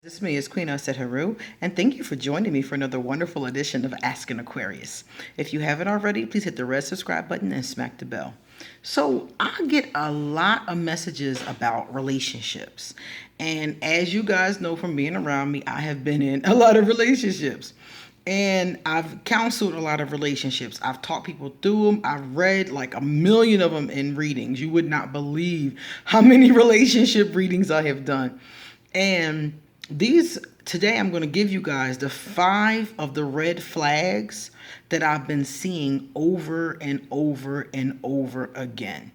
This is me, is Queen Aset Haru, and thank you for joining me for another wonderful edition of Ask an Aquarius. If you haven't already, please hit the red subscribe button and smack the bell. So, I get a lot of messages about relationships, and as you guys know from being around me, I have been in a lot of relationships. And I've counseled a lot of relationships. I've taught people through them. I've read like a million of them in readings. You would not believe how many relationship readings I have done. And these today I'm going to give you guys the 5 of the red flags that I've been seeing over and over and over again.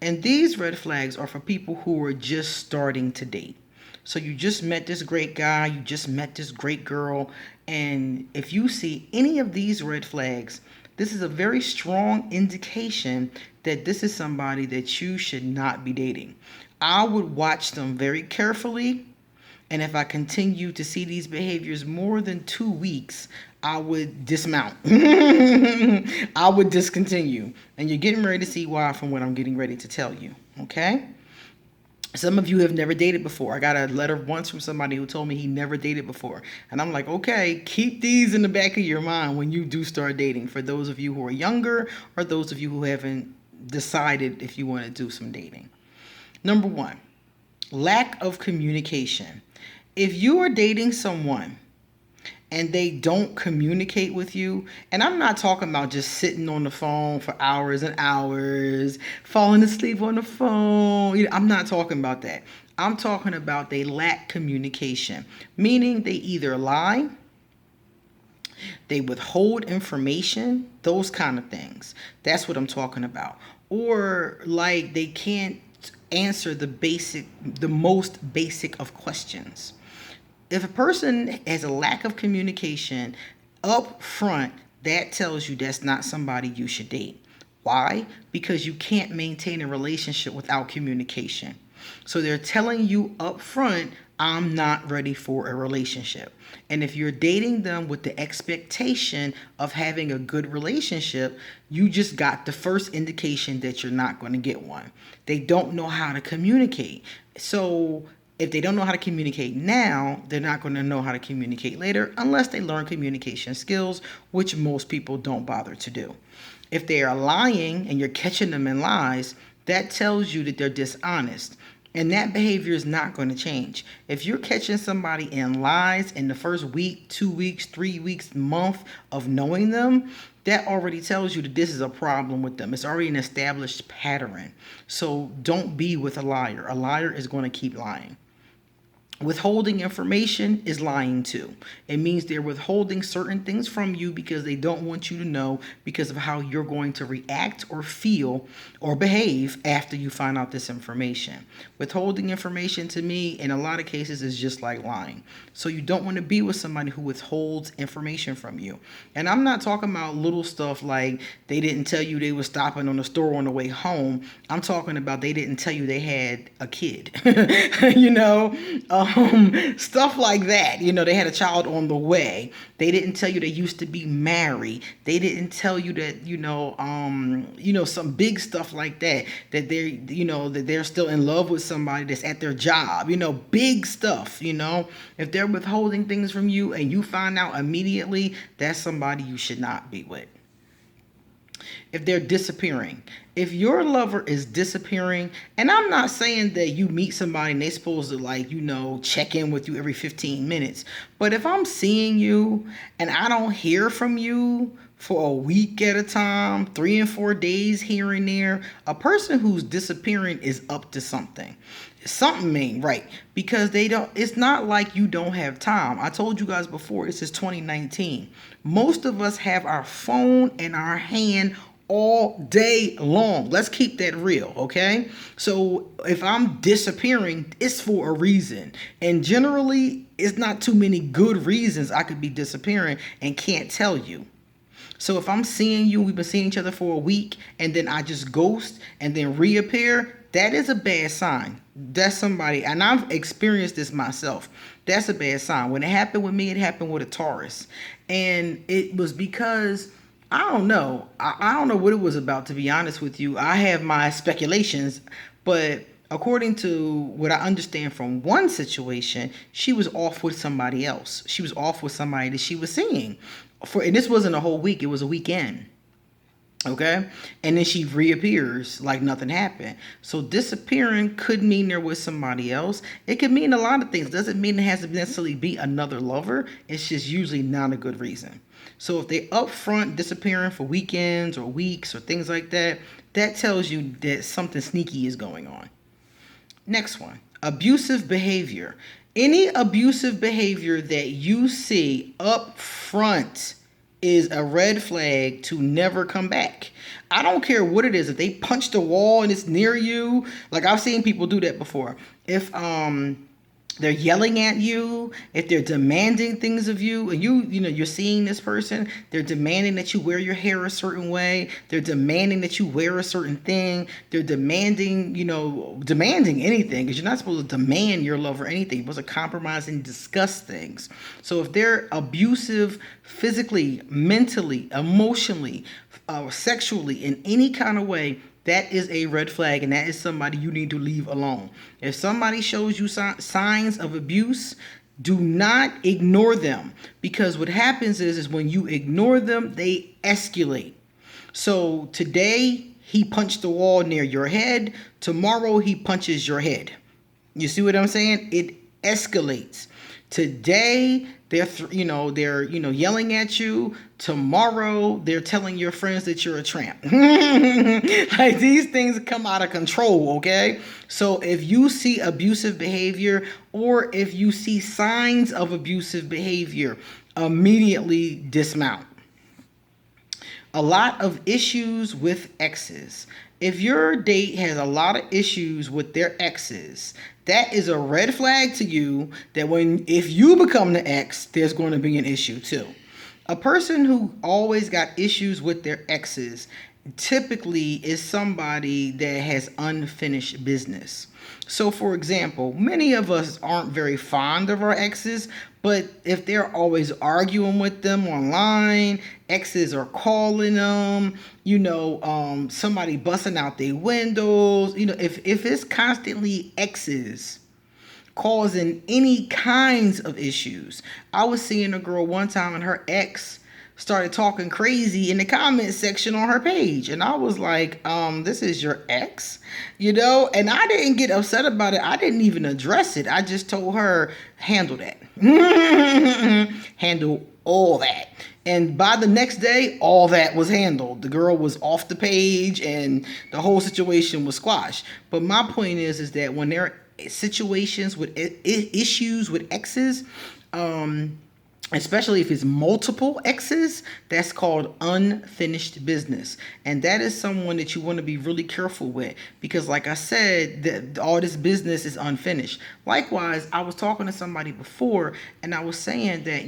And these red flags are for people who are just starting to date. So you just met this great guy, you just met this great girl, and if you see any of these red flags, this is a very strong indication that this is somebody that you should not be dating. I would watch them very carefully, and if I continue to see these behaviors more than 2 weeks, I would dismount. I would discontinue. And you're getting ready to see why from what I'm getting ready to tell you. Okay? Some of you have never dated before. I got a letter once from somebody who told me he never dated before. And I'm like, okay, keep these in the back of your mind when you do start dating. For those of you who are younger or those of you who haven't decided if you want to do some dating. Number 1, lack of communication. If you are dating someone and they don't communicate with you, and I'm not talking about just sitting on the phone for hours and hours, falling asleep on the phone. I'm not talking about that. I'm talking about they lack communication, meaning they either lie, they withhold information, those kind of things. That's what I'm talking about. Or like they can't answer the most basic of questions. If a person has a lack of communication up front, that tells you that's not somebody you should date. Why? Because you can't maintain a relationship without communication. So they're telling you up front, I'm not ready for a relationship. And if you're dating them with the expectation of having a good relationship, you just got the first indication that you're not going to get one. They don't know how to communicate. So if they don't know how to communicate now, they're not going to know how to communicate later unless they learn communication skills, which most people don't bother to do. If they are lying and you're catching them in lies, that tells you that they're dishonest. And that behavior is not going to change. If you're catching somebody in lies in the first week, 2 weeks, 3 weeks, month of knowing them, that already tells you that this is a problem with them. It's already an established pattern. So don't be with a liar. A liar is going to keep lying. Withholding information is lying too. It means they're withholding certain things from you because they don't want you to know because of how you're going to react or feel or behave after you find out this information. Withholding information to me in a lot of cases is just like lying. So you don't want to be with somebody who withholds information from you. And I'm not talking about little stuff like they didn't tell you they were stopping on the store on the way home. I'm talking about they didn't tell you they had a kid. you know, stuff like that. They had a child on the way. They didn't tell you they used to be married. They didn't tell you that, some big stuff like that, that they're still in love with somebody that's at their job, big stuff, if they're withholding things from you and you find out immediately, that's somebody you should not be with. If they're disappearing. If your lover is disappearing, and I'm not saying that you meet somebody and they're supposed to check in with you every 15 minutes. But if I'm seeing you and I don't hear from you for a week at a time, 3 and 4 days here and there, a person who's disappearing is up to something. Something ain't right because it's not like you don't have time. I told you guys before, this is 2019. Most of us have our phone in our hand all day long. Let's keep that real, okay? So if I'm disappearing, it's for a reason. And generally, it's not too many good reasons I could be disappearing and can't tell you. So if I'm seeing you, we've been seeing each other for a week, and then I just ghost and then reappear, that is a bad sign. That's somebody, and I've experienced this myself. That's a bad sign. When it happened with me, it happened with a Taurus. And it was because I don't know. I don't know what it was about, to be honest with you. I have my speculations, but According to what I understand from one situation, she was off with somebody else. She was off with somebody that she was seeing. And this wasn't a whole week, it was a weekend. Okay. And then she reappears like nothing happened. So disappearing could mean there was somebody else. It could mean a lot of things. Doesn't mean it has to necessarily be another lover. It's just usually not a good reason. So if they upfront disappearing for weekends or weeks or things like that, that tells you that something sneaky is going on. Next one, abusive behavior. Any abusive behavior that you see up front is a red flag to never come back. I don't care what it is. If they punch the wall and it's near you, like I've seen people do that before. If they're yelling at you, if they're demanding things of you, and you're seeing this person, they're demanding that you wear your hair a certain way, they're demanding that you wear a certain thing, they're demanding anything, because you're not supposed to demand your love or anything. You're supposed to compromise and discuss things. So if they're abusive physically, mentally, emotionally, sexually, in any kind of way, that is a red flag, and that is somebody you need to leave alone. If somebody shows you signs of abuse, do not ignore them, because what happens is when you ignore them, they escalate. So today he punched the wall near your head. Tomorrow he punches your head. You see what I'm saying? It escalates. Today they're yelling at you. Tomorrow they're telling your friends that you're a tramp. Like, these things come out of control, okay? So if you see abusive behavior, or if you see signs of abusive behavior, immediately dismount. A lot of issues with exes. If your date has a lot of issues with their exes, that is a red flag to you that if you become the ex, there's going to be an issue too. A person who always got issues with their exes typically is somebody that has unfinished business. So, for example, many of us aren't very fond of our exes, but if they're always arguing with them online, exes are calling them, somebody busting out their windows, if it's constantly exes causing any kinds of issues. I was seeing a girl one time, and her ex started talking crazy in the comment section on her page. And I was like, this is your ex? And I didn't get upset about it. I didn't even address it. I just told her, handle that. Handle all that. And by the next day, all that was handled. The girl was off the page and the whole situation was squashed. But my point is that when there are situations with issues with exes, especially if it's multiple exes, that's called unfinished business. And that is someone that you want to be really careful with, because like I said, all this business is unfinished. Likewise, I was talking to somebody before, and I was saying that,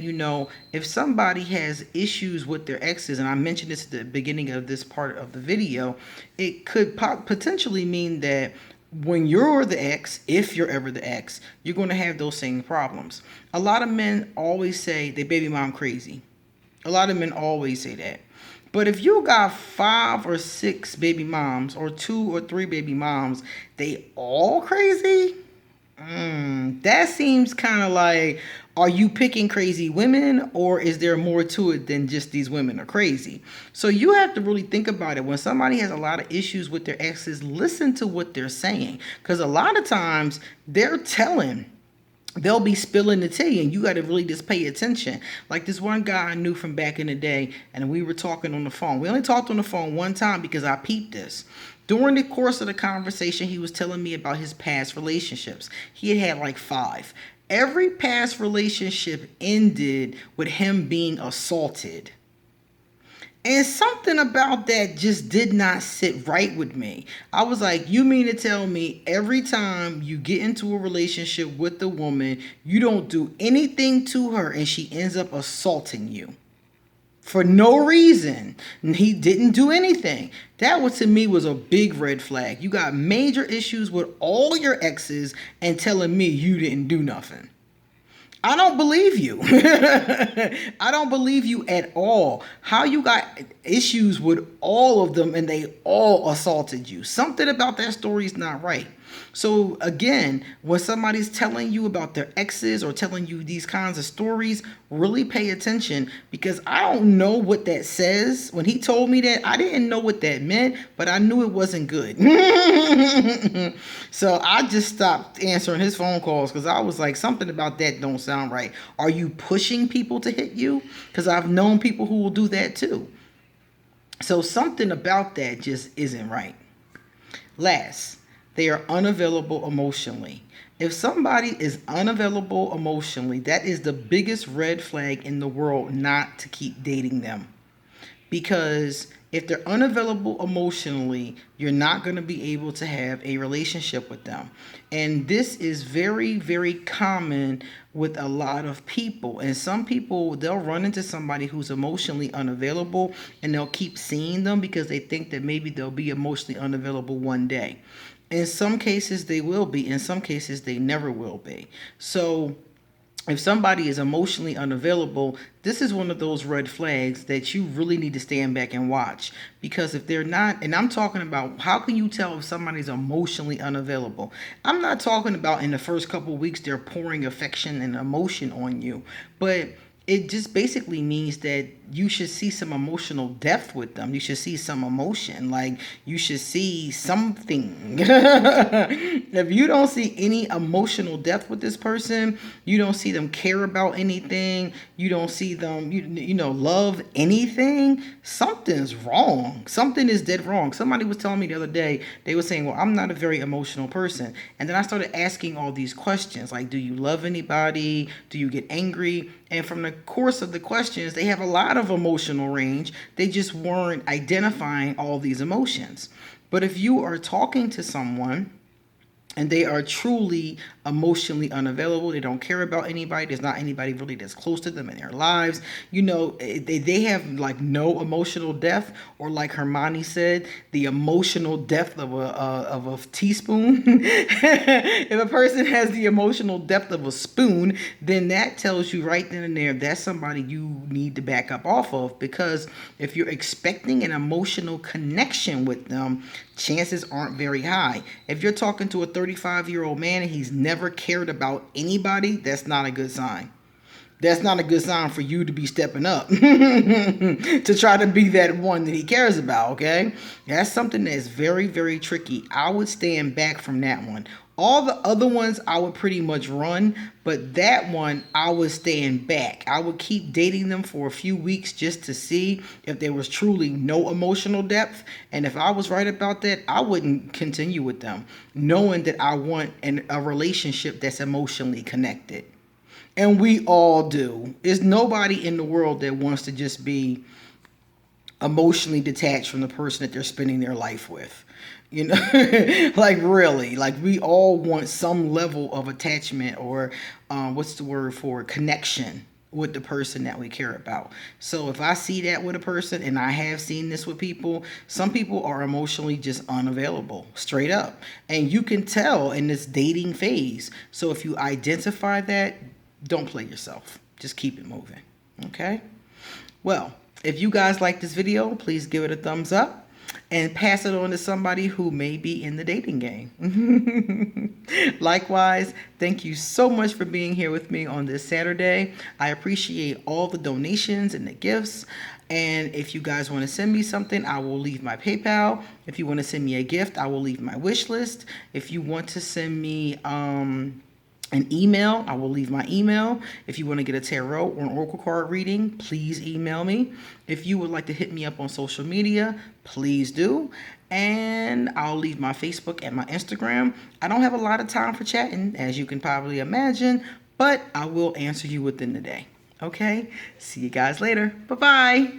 if somebody has issues with their exes, and I mentioned this at the beginning of this part of the video, it could potentially mean that when you're the ex, if you're ever the ex, you're going to have those same problems. A lot of men always say they baby mom crazy. A lot of men always say that. But if you got 5 or 6 baby moms, or 2 or 3 baby moms, they all crazy? That seems kind of like, are you picking crazy women, or is there more to it than just these women are crazy? So you have to really think about it. When somebody has a lot of issues with their exes, listen to what they're saying, because a lot of times they'll be spilling the tea, and you got to really just pay attention. Like this one guy I knew from back in the day, and we were talking on the phone. We only talked on the phone one time because I peeped this. During the course of the conversation, he was telling me about his past relationships. He had like 5. Every past relationship ended with him being assaulted. And something about that just did not sit right with me. I was like, you mean to tell me every time you get into a relationship with a woman, you don't do anything to her and she ends up assaulting you? For no reason. And he didn't do anything. That to me was a big red flag. You got major issues with all your exes and telling me you didn't do nothing. I don't believe you. I don't believe you at all. How you got issues with all of them and they all assaulted you? Something about that story is not right. So again, when somebody's telling you about their exes or telling you these kinds of stories, really pay attention, because I don't know what that says. When he told me that, I didn't know what that meant, but I knew it wasn't good. So I just stopped answering his phone calls, because I was like, something about that don't sound right. Are you pushing people to hit you? Because I've known people who will do that too. So something about that just isn't right. Last, they are unavailable emotionally. If somebody is unavailable emotionally, that is the biggest red flag in the world not to keep dating them. Because if they're unavailable emotionally, you're not going to be able to have a relationship with them. And this is very, very common with a lot of people. And some people, they'll run into somebody who's emotionally unavailable, and they'll keep seeing them because they think that maybe they'll be emotionally unavailable one day. In some cases, they will be. In some cases, they never will be. So if somebody is emotionally unavailable, this is one of those red flags that you really need to stand back and watch. Because if they're not, and I'm talking about, how can you tell if somebody's emotionally unavailable? I'm not talking about in the first couple of weeks they're pouring affection and emotion on you, but it just basically means that you should see some emotional depth with them. You should see some emotion. Like, you should see something. If you don't see any emotional depth with this person, you don't see them care about anything, you don't see them, love anything, something's wrong. Something is dead wrong. Somebody was telling me the other day, they were saying, well, I'm not a very emotional person. And then I started asking all these questions, like, do you love anybody? Do you get angry? And from the course of the questions, they have a lot of emotional range. They just weren't identifying all these emotions. But if you are talking to someone and they are truly emotionally unavailable, they don't care about anybody, there's not anybody really that's close to them in their lives, they have like no emotional depth, or like Hermione said, the emotional depth of a teaspoon. If a person has the emotional depth of a spoon, then that tells you right then and there that's somebody you need to back up off of. Because if you're expecting an emotional connection with them, chances aren't very high. If you're talking to a 35-year-old man and he's never cared about anybody, that's not a good sign. That's not a good sign for you to be stepping up to try to be that one that he cares about, okay? That's something that's very, very tricky. I would stand back from that one. All the other ones I would pretty much run, but that one I would stand back. I would keep dating them for a few weeks just to see if there was truly no emotional depth. And if I was right about that, I wouldn't continue with them, knowing that I want a relationship that's emotionally connected. And we all do. There's nobody in the world that wants to just be emotionally detached from the person that they're spending their life with. Like, really, like, we all want some level of attachment, or what's the word for it? Connection with the person that we care about. So if I see that with a person, and I have seen this with people, some people are emotionally just unavailable, straight up. And you can tell in this dating phase. So if you identify that, don't play yourself. Just keep it moving. Okay? Well, if you guys like this video, please give it a thumbs up and pass it on to somebody who may be in the dating game. Likewise, thank you so much for being here with me on this Saturday. I appreciate all the donations and the gifts. And if you guys want to send me something, I will leave my PayPal. If you want to send me a gift, I will leave my wish list. If you want to send me an email, I will leave my email. If you want to get a tarot or an oracle card reading, please email me. If you would like to hit me up on social media, please do. And I'll leave my Facebook and my Instagram. I don't have a lot of time for chatting, as you can probably imagine, but I will answer you within the day. Okay? See you guys later. Bye-bye.